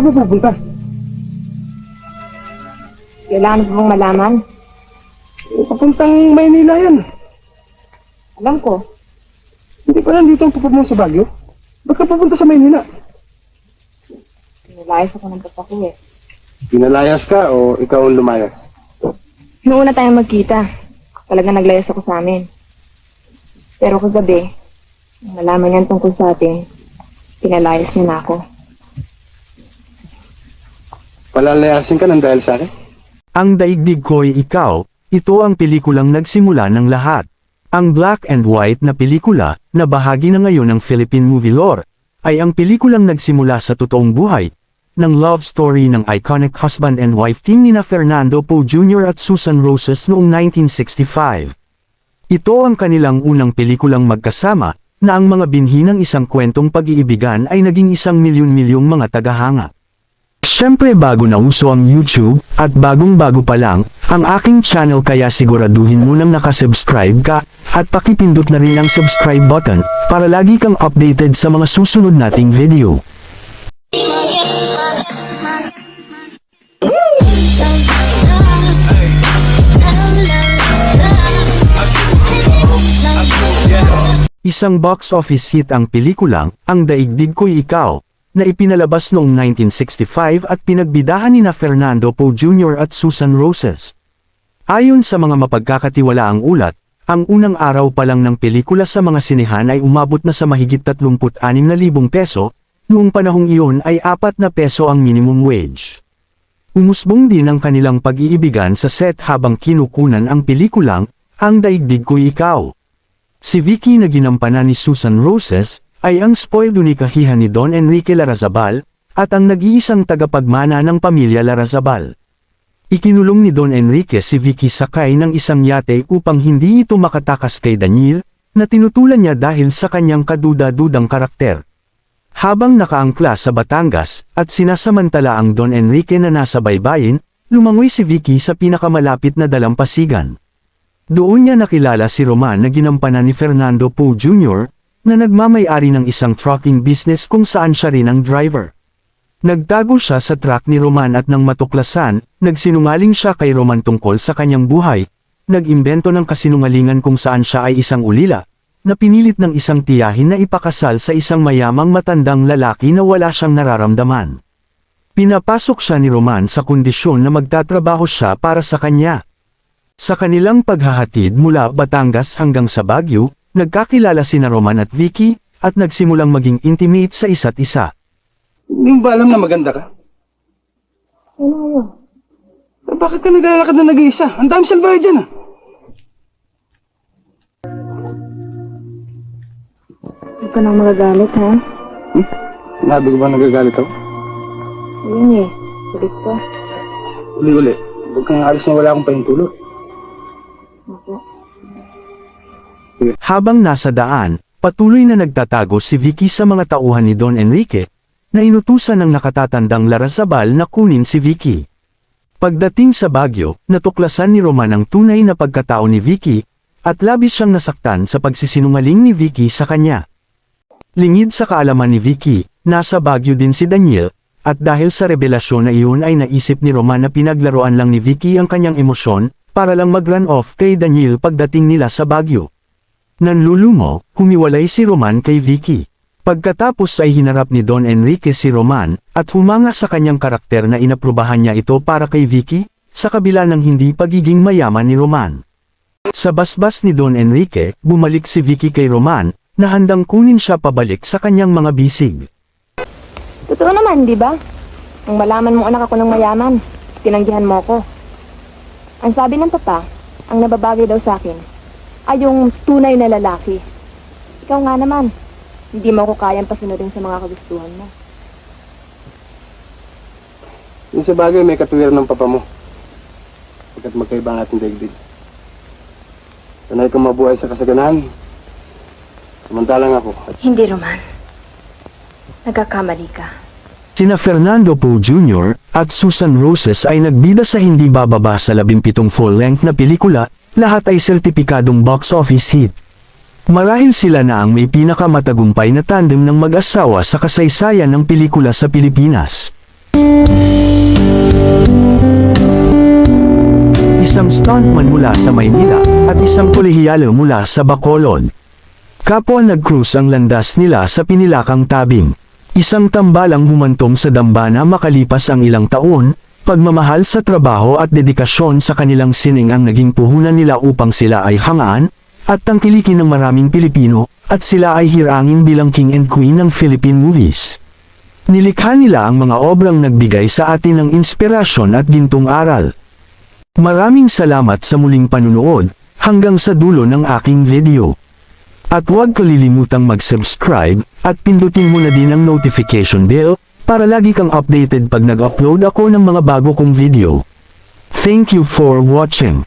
ka ba pupunta? Kailangan mo bang malaman? Papuntang Maynila yan. Alam ko. Hindi pa nandito ang papa mo sa Baguio. Ba't ka pupunta sa Maynila? Nilayas ako ng papa ko eh. Pinalayas ka o ikaw ang lumayas? Noong una tayong magkita, talagang naglayas ako sa amin. Pero kagabi, nang nalaman niyan tungkol sa atin, pinalayas niya na ako. Palalayasin ka ng dahil sa akin? Ang Daigdig Ko'y Ikaw, ito ang pelikulang nagsimula ng lahat. Ang black and white na pelikula, na bahagi na ngayon ng Philippine Movie Lore, ay ang pelikulang nagsimula sa totoong buhay, ng love story ng iconic husband and wife team nina Fernando Poe Jr. at Susan Roses noong 1965. Ito ang kanilang unang pelikulang magkasama, na ang mga binhi ng isang kwentong pag-iibigan ay naging 1 milyon-milyong mga tagahanga. Siyempre bago na uso ang YouTube, at bagong-bago pa lang, ang aking channel kaya siguraduhin mo nang nakasubscribe ka, at pakipindot na rin ang subscribe button, para lagi kang updated sa mga susunod nating video. Isang box office hit ang pelikulang, Ang Daigdig Ko'y Ikaw, na ipinalabas noong 1965 at pinagbidahan nina Fernando Poe Jr. at Susan Roses. Ayon sa mga mapagkakatiwalaang ulat, ang unang araw pa lang ng pelikula sa mga sinehan ay umabot na sa mahigit 36,000 peso, noong panahong iyon ay 4 na peso ang minimum wage. Umusbong din ang kanilang pag-iibigan sa set habang kinukunan ang pelikulang, Ang Daigdig Ko'y Ikaw. Si Vicky na ginampanan ni Susan Roses, ay ang spoiled unikahihan ni Don Enrique Larrazabal, at ang nag-iisang tagapagmana ng pamilya Larrazabal. Ikinulong ni Don Enrique si Vicky sakay ng isang yate upang hindi ito makatakas kay Daniel, na tinutulan niya dahil sa kanyang kaduda-dudang karakter. Habang nakaangkla sa Batangas, at sinasamantala ang Don Enrique na nasa baybayin, lumangoy si Vicky sa pinakamalapit na dalampasigan. Doon niya nakilala si Roman na ginampanan ni Fernando Poe Jr., na nagmamay-ari ng isang trucking business kung saan siya rin ang driver. Nagtago siya sa truck ni Roman at nang matuklasan, nagsinungaling siya kay Roman tungkol sa kanyang buhay, nag-imbento ng kasinungalingan kung saan siya ay isang ulila, na pinilit ng isang tiyahin na ipakasal sa isang mayamang matandang lalaki na wala siyang nararamdaman. Pinapasok siya ni Roman sa kondisyon na magtatrabaho siya para sa kanya. Sa kanilang paghahatid mula Batangas hanggang sa Baguio, nagkakilala sina Roman at Vicky, at nagsimulang maging intimate sa isa't isa. Hindi mo ba alam na maganda ka? Ano yun? Bakit ka naglalakad na nag-iisa? Ang dami salbahe dyan ah. Huwag ka nang magagalit ha? Sinabi ko ba nagagalit ako? Ayun eh, kulit ka. Uli-uli. Huwag kang alis na wala akong pahintulot. Ako. Habang nasa daan, patuloy na nagtatago si Vicky sa mga tauhan ni Don Enrique, na inutusan ng nakatatandang Larrazabal na kunin si Vicky. Pagdating sa Baguio, natuklasan ni Roman ang tunay na pagkatao ni Vicky, at labis siyang nasaktan sa pagsisinungaling ni Vicky sa kanya. Lingid sa kaalaman ni Vicky, nasa Baguio din si Daniel, at dahil sa revelasyon na iyon ay naisip ni Roman na pinaglaruan lang ni Vicky ang kanyang emosyon, para lang mag-run off kay Daniel pagdating nila sa Baguio. Nanlulumo, humiwalay si Roman kay Vicky. Pagkatapos ay hinarap ni Don Enrique si Roman, at humanga sa kanyang karakter na inaprubahan niya ito para kay Vicky, sa kabila ng hindi pagiging mayaman ni Roman. Sa basbas ni Don Enrique, bumalik si Vicky kay Roman, na handang kunin siya pabalik sa kanyang mga bisig. Totoo naman, di ba? Nang malaman mong anak ako ng mayaman, tinanggihan mo ko. Ang sabi ng papa, ang nababagay daw sa akin, ay yung tunay na lalaki. Ikaw nga naman, hindi mo ako kayang pasunodin sa mga kagustuhan mo. Yung sa bagay may katuwiran ng papa mo. Pagkat magkaiba ang ating daigdig. Sanay kang mabuhay sa kasaganan. Samantalang ako. Hindi, Roman. Nagkakamali ka. Sina Fernando Poe Jr. at Susan Roses ay nagbida sa hindi bababa sa 17 full-length na pelikula, lahat ay sertipikadong box office hit. Marahil sila na ang may pinakamatagumpay na tandem ng mag-asawa sa kasaysayan ng pelikula sa Pilipinas. Isang stuntman mula sa Maynila at isang kolehiyalo mula sa Bacolod. Kapwa nag-cruise ang landas nila sa pinilakang tabing. Isang tambalang humantong sa dambana makalipas ang ilang taon, pagmamahal sa trabaho at dedikasyon sa kanilang sining ang naging puhunan nila upang sila ay hangaan, at tangkilikin ng maraming Pilipino, at sila ay hirangin bilang king and queen ng Philippine movies. Nilikha nila ang mga obrang nagbigay sa atin ng inspirasyon at gintong aral. Maraming salamat sa muling panunood, hanggang sa dulo ng aking video. At huwag kalilimutang mag-subscribe, at pindutin mo na din ang notification bell, para lagi kang updated pag nag-upload ako ng mga bago kong video. Thank you for watching.